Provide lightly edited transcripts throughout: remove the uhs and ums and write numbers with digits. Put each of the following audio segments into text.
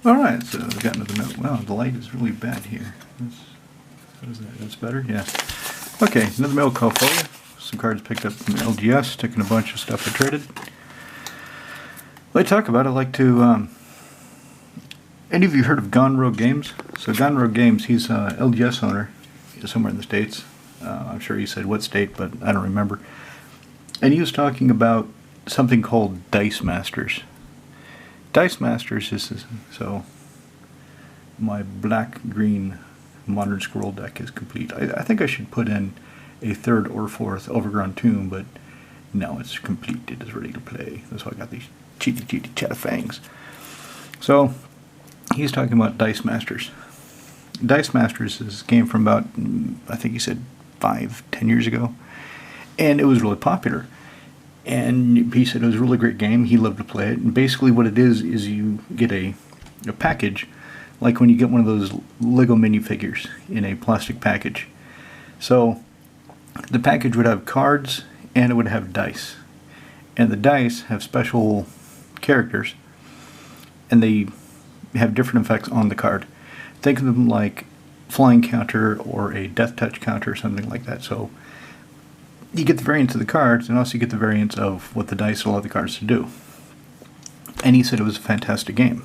Alright, so I've gotten to the note. Wow, the light is really bad here. What is that? That's better? Yeah. Okay, another mail call for you. Some cards picked up from LGS, taking a bunch of stuff I traded. What I talk about, I like to... any of you heard of Gone Rogue Games? So Gone Rogue Games, he's a LGS owner. He's somewhere in the States. I'm sure he said what state, but I don't remember. And he was talking about something called Dice Masters. Dice Masters is... So, my black-green Modern Scroll deck is complete. I think I should put in a third or fourth Overgrown Tomb, but no, it's complete. It is ready to play. That's why I got these cheaty Chatterfangs. So, he's talking about Dice Masters. Dice Masters is a game from about, I think he said 5-10 years ago, and it was really popular. And he said it was a really great game. He loved to play it. And basically what it is you get a package, like when you get one of those Lego minifigures in a plastic package. So the package would have cards and it would have dice. And the dice have special characters, and they have different effects on the card. Think of them like flying counter or a death touch counter or something like that. So you get the variants of the cards, and also you get the variants of what the dice allow the cards to do. And he said it was a fantastic game.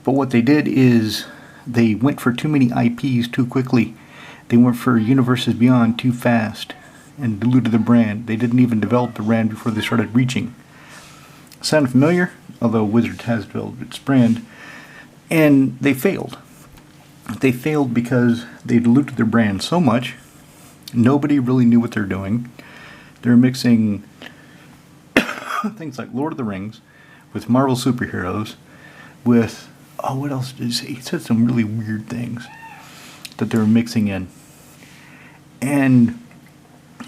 But what they did is they went for too many IPs too quickly. They went for Universes Beyond too fast and diluted the brand. They didn't even develop the brand before they started reaching. Sound familiar? Although Wizards has developed its brand. And they failed. They failed because they diluted their brand so much. Nobody really knew what they're doing. They're mixing things like Lord of the Rings with Marvel superheroes with, oh, what else did he say? He said some really weird things that they were mixing in. And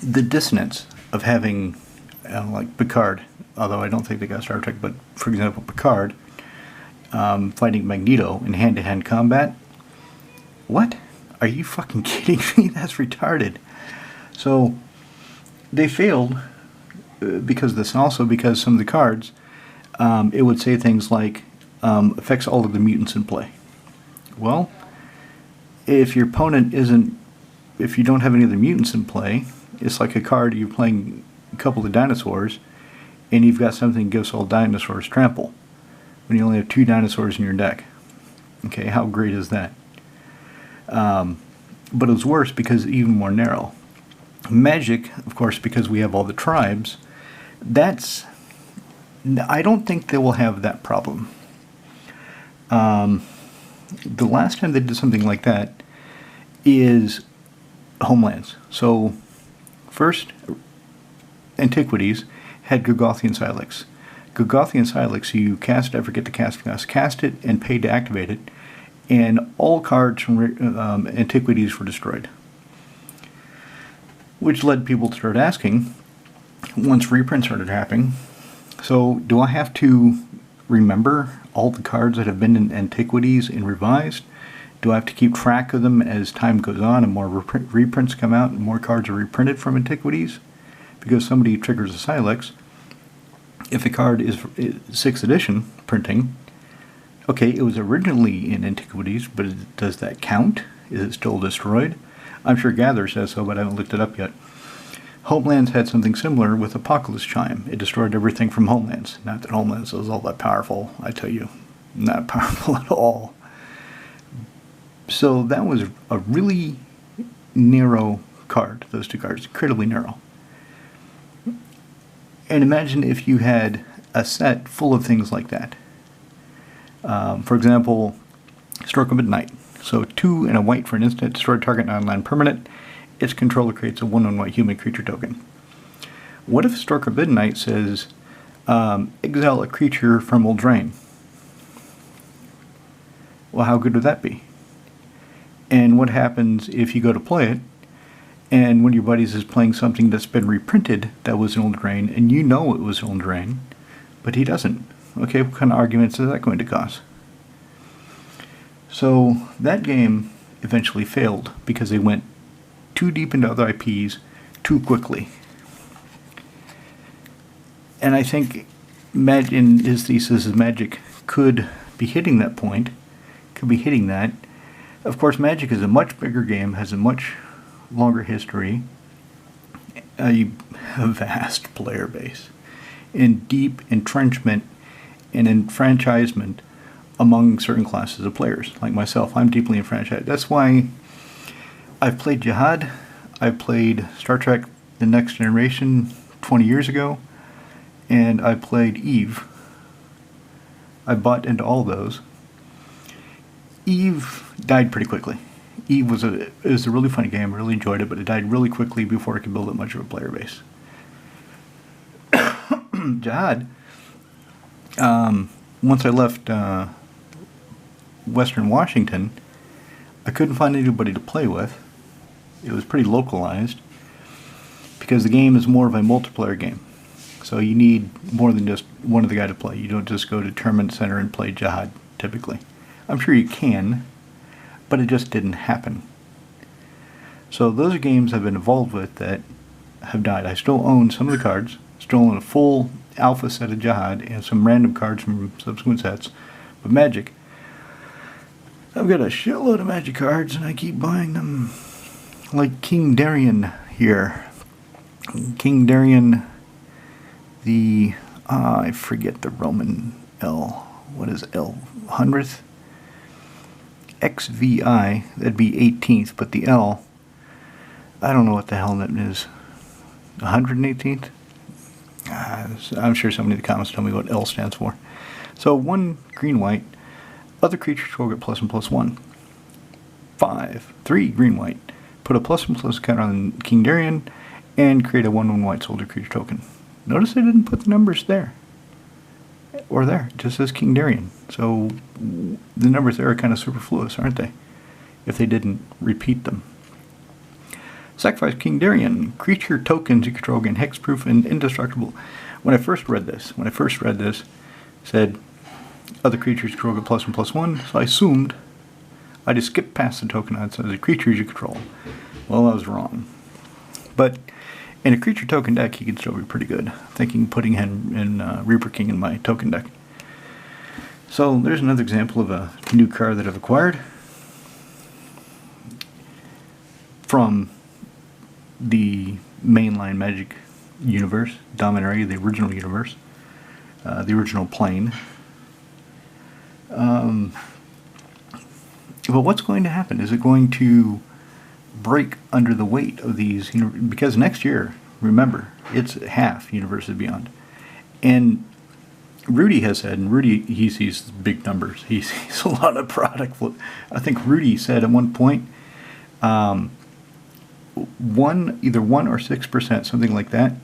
the dissonance of having, like Picard, although I don't think they got Star Trek, but for example, Picard fighting Magneto in hand-to-hand combat. What? Are you fucking kidding me? That's retarded. So they failed because of this, and also because some of the cards, it would say things like affects all of the mutants in play. Well, if your opponent if you don't have any of the mutants in play, it's like a card you're playing a couple of dinosaurs, and you've got something that gives all dinosaurs trample, when you only have 2 dinosaurs in your deck. Okay, how great is that? But it was worse because it's even more narrow. Magic, of course, because we have all the tribes, I don't think they will have that problem. The last time they did something like that is Homelands. So, first, Antiquities had Gugothian Silex. Gugothian Silex, you cast it, I forget to cast it, and paid to activate it, and all cards from Antiquities were destroyed. Which led people to start asking, once reprints started happening, so do I have to remember all the cards that have been in Antiquities and revised? Do I have to keep track of them as time goes on and more reprints come out and more cards are reprinted from Antiquities? Because somebody triggers a Silex, if the card is 6th edition printing, okay, it was originally in Antiquities, but does that count? Is it still destroyed? I'm sure Gather says so, but I haven't looked it up yet. Homelands had something similar with Apocalypse Chime. It destroyed everything from Homelands. Not that Homelands is all that powerful, I tell you. Not powerful at all. So that was a really narrow card, those 2 cards, incredibly narrow. And imagine if you had a set full of things like that. For example, Stroke of Midnight. So 2 and a white for an instant, destroy target non-land permanent. Its controller creates a 1/1 white human creature token. What if Stroke of Midnight says, exile a creature from Eldraine? Well, how good would that be? And what happens if you go to play it, and one of your buddies is playing something that's been reprinted that was in Eldraine, and you know it was in Eldraine, but he doesn't? Okay, what kind of arguments is that going to cause? So that game eventually failed because they went too deep into other IPs too quickly. And I think in his thesis is Magic could be hitting that point, could be hitting that. Of course, Magic is a much bigger game, has a much longer history, a vast player base, and deep entrenchment and enfranchisement among certain classes of players. Like myself, I'm deeply enfranchised. That's why I've played Jihad, I've played Star Trek The Next Generation 20 years ago, and I played Eve. I bought into all those. Eve died pretty quickly. Eve was a really funny game. I really enjoyed it, but it died really quickly before it could build up much of a player base. Jihad, once I left Western Washington, I couldn't find anybody to play with. It was pretty localized because the game is more of a multiplayer game. So you need more than just one other guy to play. You don't just go to Tournament Center and play Jihad, typically. I'm sure you can, but it just didn't happen. So those are games I've been involved with that have died. I still own some of the cards, still own a full alpha set of Jihad and some random cards from subsequent sets. But Magic, I've got a shitload of Magic cards and I keep buying them. Like King Darien here. King Darien, I forget the Roman L. What is L? 100th? XVI, that'd be 18th, but the L, I don't know what the hell that is. 118th? I'm sure somebody in the comments tell me what L stands for. So 1 green-white, other creatures will get +1/+1. 5, 3 green-white, put a +1/+1 counter on King Darien, and create a 1/1 white soldier creature token. Notice I didn't put the numbers there. Or there. It just says King Darien. So the numbers there are kind of superfluous, aren't they? If they didn't repeat them. Sacrifice King Darien. Creature tokens you control gain hexproof and indestructible. When I first read this, it said other creatures control get +1/+1, so I assumed I just skipped past the token that says the creatures you control. Well, I was wrong. But in a creature token deck, he can still be pretty good. Thinking putting him in Reaper King in my token deck. So there's another example of a new card that I've acquired from the mainline Magic universe, Dominaria, the original universe, the original plane. But what's going to happen? Is it going to break under the weight of these? Because next year, remember, it's half Universes Beyond. And Rudy has said, and Rudy, he sees big numbers. He sees a lot of product flow. I think Rudy said at one point, either 1 or 6%, something like that,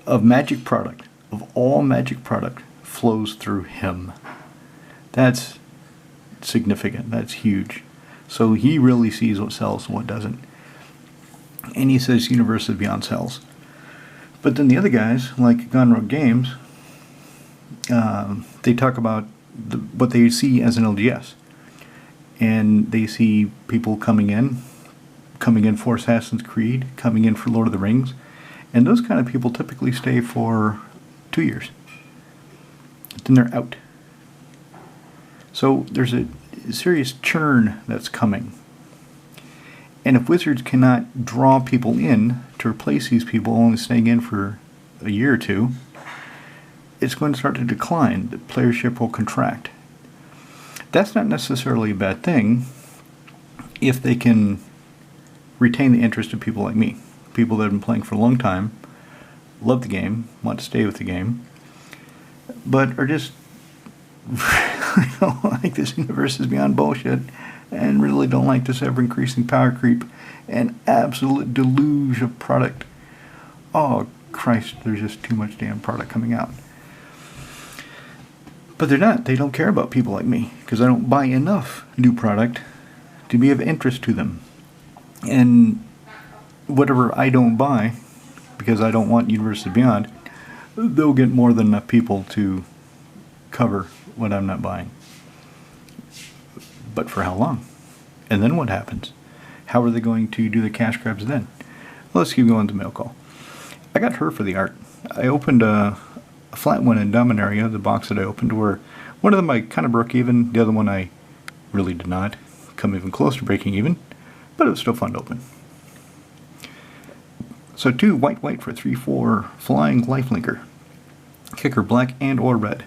of Magic product, of all Magic product, flows through him. That's significant. That's huge. So he really sees what sells and what doesn't. And he says Universes Beyond sells. But then the other guys, like Gone Rogue Games, they talk about what they see as an LGS. And they see people coming in for Assassin's Creed, coming in for Lord of the Rings. And those kind of people typically stay for 2 years. Then they're out. So there's a serious churn that's coming. And if Wizards cannot draw people in to replace these people only staying in for a year or two, it's going to start to decline. The playership will contract. That's not necessarily a bad thing if they can retain the interest of people like me. People that have been playing for a long time, love the game, want to stay with the game, but are just really don't like this Universes Beyond bullshit, and really don't like this ever-increasing power creep and absolute deluge of product. Oh, Christ, there's just too much damn product coming out. But they're not. They don't care about people like me, because I don't buy enough new product to be of interest to them. And whatever I don't buy, because I don't want Universes Beyond, they'll get more than enough people to cover what I'm not buying. But for how long? And then what happens? How are they going to do the cash grabs then? Well, let's keep going to mail call. I got her for the art. I opened a flat one in Dominaria, the box that I opened, where One of them I kind of broke even, the other one I really did not come even close to breaking even, but it was still fun to open. So 2 white for 3/4 flying lifelinker. Kicker black and or red.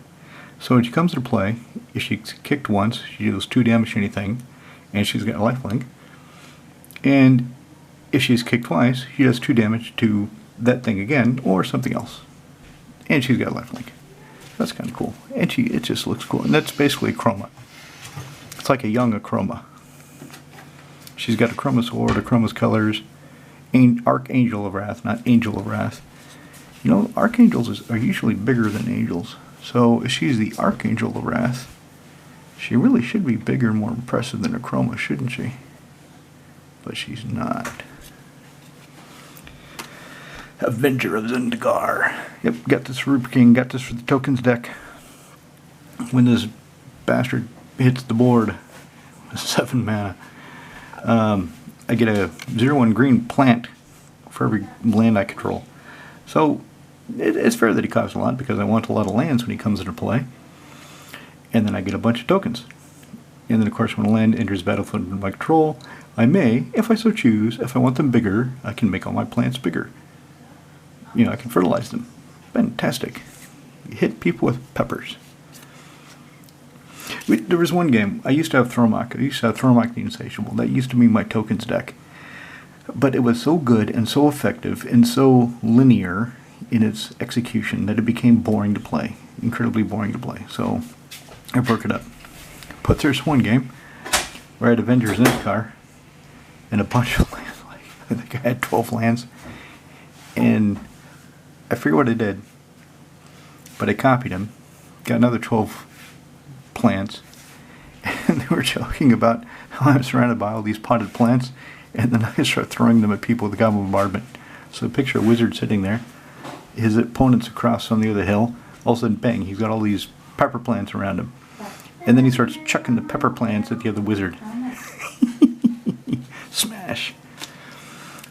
So when she comes into play, if she's kicked once, she deals 2 damage to anything, and she's got a lifelink. And if she's kicked twice, she does 2 damage to that thing again, or something else. And she's got a lifelink. That's kind of cool. And it just looks cool. And that's basically a chroma. It's like a young Achroma. She's got a chroma sword, a chroma's colors, Archangel of Wrath, not Angel of Wrath. You know, archangels are usually bigger than angels. So if she's the Archangel of Wrath, she really should be bigger and more impressive than Achroma, shouldn't she? But she's not. Avenger of Zendikar. Yep, got this for Ruper King, got this for the tokens deck. When this bastard hits the board with 7 mana, I get a 0/1 green plant for every land I control. So it's fair that he costs a lot because I want a lot of lands when he comes into play. And then I get a bunch of tokens. And then of course when a land enters battlefield under my control, I may, if I so choose, if I want them bigger, I can make all my plants bigger. You know, I can fertilize them. Fantastic. You hit people with peppers. There was one game, I used to have Thromach. I used to have Thromach the Insatiable. That used to be my tokens deck. But it was so good and so effective and so linear in its execution that it became boring to play. Incredibly boring to play. So I broke it up. But there's one game where I had Avengers in his car and a bunch of lands. I think I had 12 lands. And I forget what I did. But I copied them. Got another 12 plants. And they were joking about how I'm surrounded by all these potted plants. And then I start throwing them at people with the Goblin Bombardment. So picture a wizard sitting there. His opponent's across on the other hill. All of a sudden, bang, he's got all these pepper plants around him. And then he starts chucking the pepper plants at the other wizard. Smash.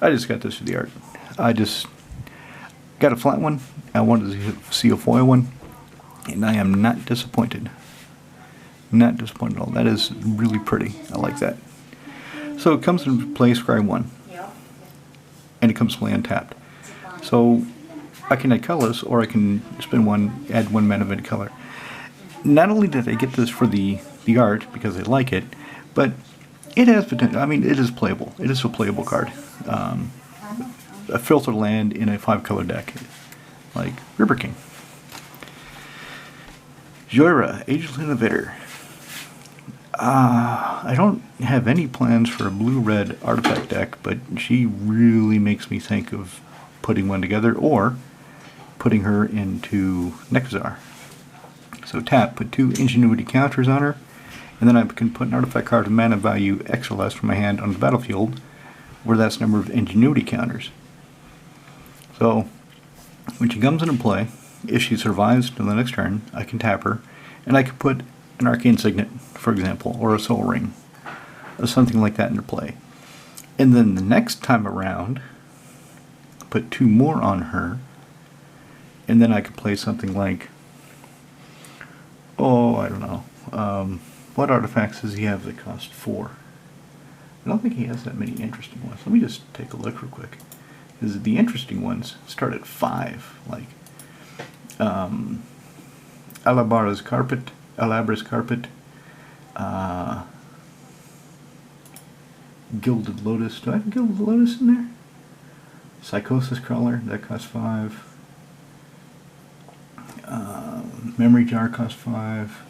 I just got this for the art. I just got a flat one. I wanted to see a foil one. And I am not disappointed. Not disappointed at all. That is really pretty. I like that. So it comes into play scry 1. And it comes to play untapped. So I can add colors, or I can spend 1, add 1 mana of any color. Not only did I get this for the art, because I like it, but it has potential. I mean, it is playable. It is a playable card. A filter land in a 5-color deck, like Ruper King. Joyra, Ageless Innovator. I don't have any plans for a blue-red artifact deck, but she really makes me think of putting one together or putting her into Nekazar. So tap, put 2 Ingenuity counters on her, and then I can put an artifact card of mana value X or less from my hand on the battlefield, where that's the number of Ingenuity counters. So when she comes into play, if she survives to the next turn, I can tap her, and I can put an Arcane Signet, for example, or a Soul Ring, or something like that into play. And then the next time around, put 2 more on her, and then I could play something like, oh, I don't know, what artifacts does he have that cost 4? I don't think he has that many interesting ones. Let me just take a look real quick. Because the interesting ones start at 5, like Alabra's Carpet, Gilded Lotus. Do I have Gilded Lotus in there? Psychosis Crawler, that costs 5. Memory Jar costs 5.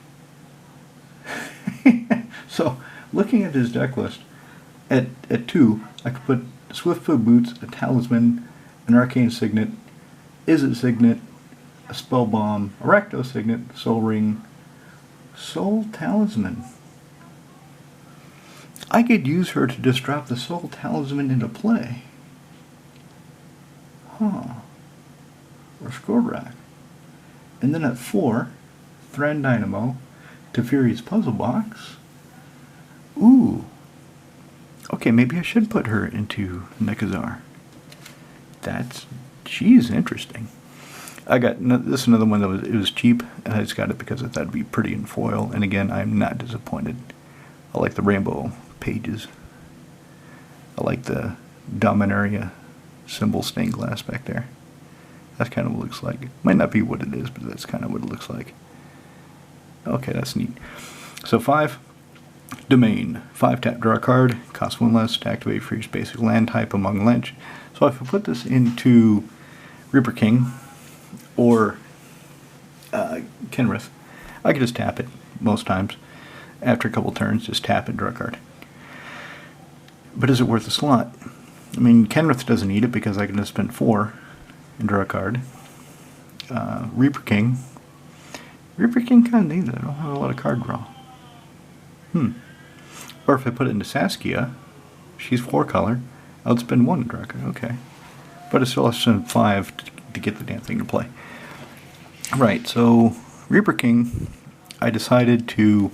So, looking at his deck list, at 2, I could put Swiftfoot Boots, a Talisman, an Arcane Signet, Izzet Signet, a Spell Bomb, a Rakdos Signet, Soul Ring, Soul Talisman. I could use her to just drop the Soul Talisman into play. Huh. Or Scoredrack. And then at 4, Thran Dynamo, Teferi's Puzzle Box. Ooh. Okay, maybe I should put her into Nekazar. She's interesting. I got this is another one that was cheap, and I just got it because I thought it'd be pretty in foil. And again, I'm not disappointed. I like the rainbow pages. I like the Dominaria symbol stained glass back there. That's kind of what it looks like. It might not be what it is, but that's kind of what it looks like. Okay, that's neat. So 5, Domain. 5 tap, draw a card, costs 1 less to activate for each basic land type among Lynch. So if I put this into Reaper King or Kenrith, I could just tap it most times. After a couple turns, just tap it, draw a card. But is it worth a slot? I mean, Kenrith doesn't need it because I can just spend 4 and draw a card. Reaper King kind of needs it. I don't have a lot of card draw. Or if I put it into Saskia, she's 4 color, I would spend 1 and draw a card. Okay. But I still have to spend 5 to get the damn thing to play. Right, so Reaper King, I decided to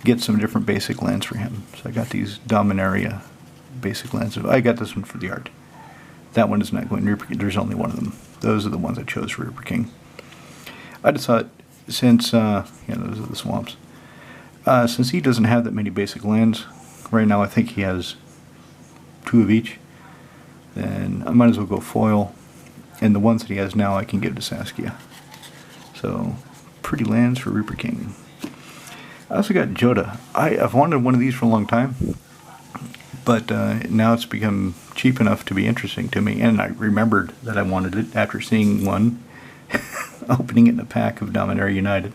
get some different basic lands for him. So I got these Dominaria basic lands. I got this one for the art. That one is not going to Reaper King. There's only one of them. Those are the ones I chose for Reaper King. I decided, since, those are the swamps. Since he doesn't have that many basic lands, right now I think he has 2 of each, then I might as well go foil. And the ones that he has now I can give to Saskia. So, pretty lands for Reaper King. I also got Joda. I've wanted one of these for a long time, but now it's become cheap enough to be interesting to me, and I remembered that I wanted it after seeing one, opening it in a pack of Dominaria United.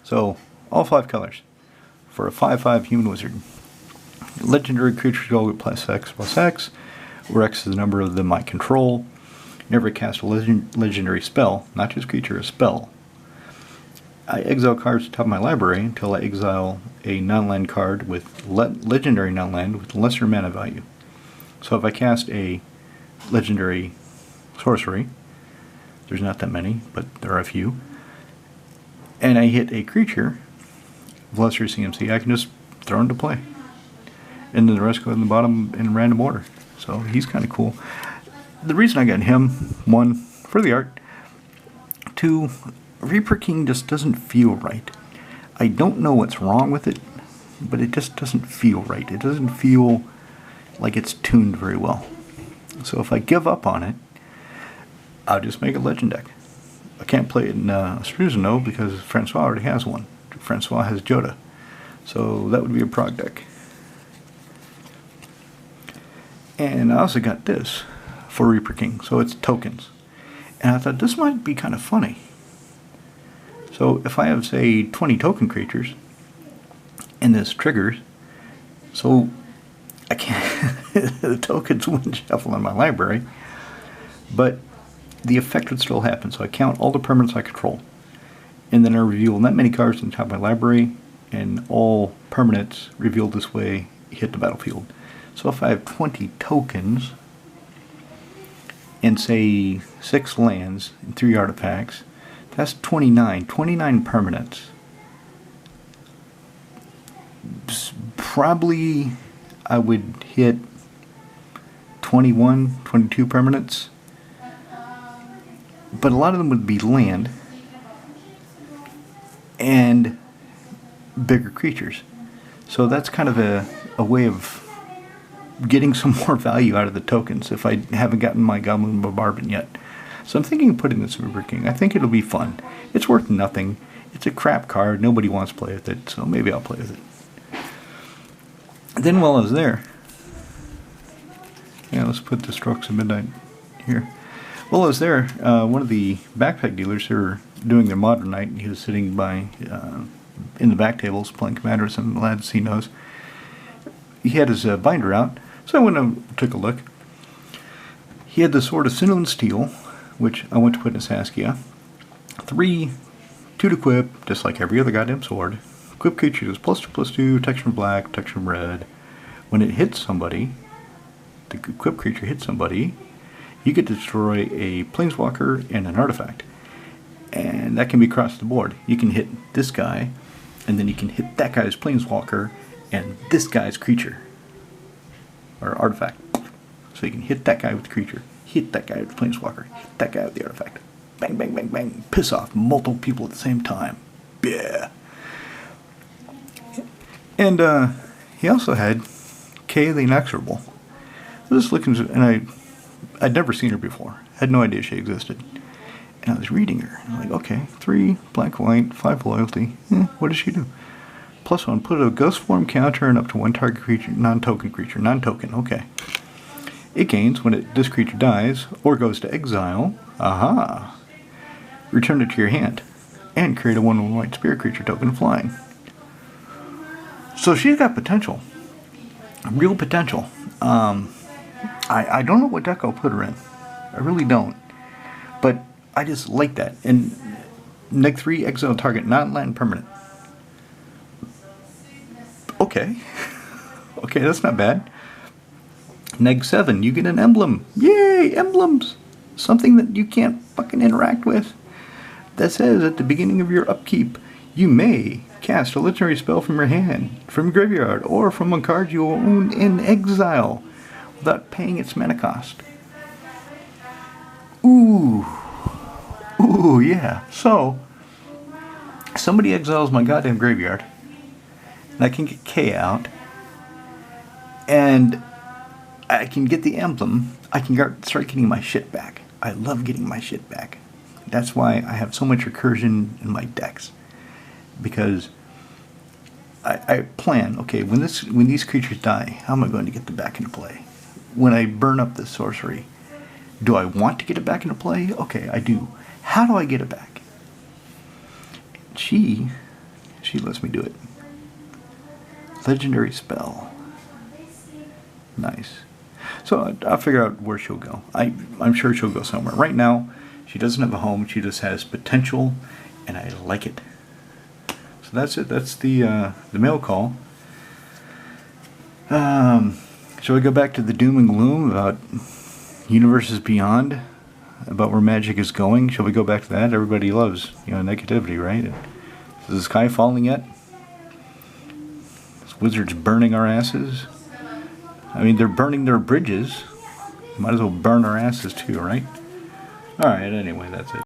So, all 5 colors for a 5/5 human wizard. Legendary creatures go with +X, where X is the number of them I control. Never cast a legendary spell, not just creature, a spell. I exile cards to the top of my library until I exile a non-land card with legendary non-land with lesser mana value. So if I cast a legendary sorcery, there's not that many, but there are a few, and I hit a creature of lesser CMC, I can just throw him to play. And then the rest go in the bottom in random order. So he's kind of cool. The reason I got him, 1, for the art, 2, Reaper King just doesn't feel right. I don't know what's wrong with it, but it just doesn't feel right. It doesn't feel like it's tuned very well. So if I give up on it, I'll just make a legend deck. I can't play it in Struzano because Francois already has one. Francois has Joda. So that would be a prog deck. And I also got this for Reaper King, so it's tokens. And I thought this might be kind of funny. So if I have, say, 20 token creatures, and this triggers, so I can't, the tokens wouldn't shuffle in my library, but the effect would still happen. So I count all the permanents I control, and then I reveal that many cards in the top of my library, and all permanents revealed this way hit the battlefield. So if I have 20 tokens, and say 6 lands and 3 artifacts, that's 29 permanents. Probably I would hit 21, 22 permanents, but a lot of them would be land and bigger creatures. So that's kind of a way of getting some more value out of the tokens if I haven't gotten my Goblin Bombardment yet. So I'm thinking of putting this in Reaper King. I think it'll be fun. It's worth nothing. It's a crap card. Nobody wants to play with it, so maybe I'll play with it. Then while I was there, let's put the Strokes of Midnight here. While I was there, one of the backpack dealers who were doing their Modern Night, and he was sitting by in the back tables playing Commander with some lads he knows. He had his binder out, so I went and took a look. He had the Sword of Cinnamon Steel, which I went to put in Saskia. 3, 2 to equip, just like every other goddamn sword. Equip creature is +2/+2, protection from black, protection from red. When it hits somebody, the equipped creature hits somebody, you get to destroy a planeswalker and an artifact. And that can be across the board. You can hit this guy, and then you can hit that guy's planeswalker and this guy's creature or artifact. So you can hit that guy with the creature. hit that guy with the Planeswalker, hit that guy with the artifact. Bang, bang, bang, bang. Piss off multiple people at the same time. Yeah. And he also had Kay the Inexorable. I was looking, and I'd never seen her before. Had no idea she existed. And I was reading her. And I'm like, okay, 3 black, white, 5 loyalty. What does she do? +1, put a ghost form counter and up to 1 target creature, non-token creature. Non-token, okay. It gains when this creature dies or goes to exile. Aha. Return it to your hand. And create a 1/1 white spirit creature token flying. So she's got potential. Real potential. I don't know what deck I'll put her in. I really don't. But I just like that. And neg 3, exile target, non-land permanent. Okay. Okay, that's not bad. Neg 7, you get an emblem. Yay, emblems! Something that you can't fucking interact with. That says at the beginning of your upkeep, you may cast a legendary spell from your hand, from graveyard, or from a card you own in exile without paying its mana cost. Ooh. Ooh, yeah. So, somebody exiles my goddamn graveyard, and I can get K out, and I can get the emblem. I can start getting my shit back. I love getting my shit back. That's why I have so much recursion in my decks. Because I plan, okay, when these creatures die, how am I going to get them back into play? When I burn up this sorcery, do I want to get it back into play? Okay, I do. How do I get it back? She lets me do it. Legendary spell. Nice. So I'll figure out where she'll go. I'm sure she'll go somewhere. Right now, she doesn't have a home. She just has potential, and I like it. So that's it. That's the mail call. Shall we go back to the doom and gloom about universes beyond, about where magic is going? Shall we go back to that? Everybody loves, negativity, right? Is the sky falling yet? Is wizards burning our asses? I mean, they're burning their bridges. Might as well burn our asses too, right? Alright, anyway, that's it.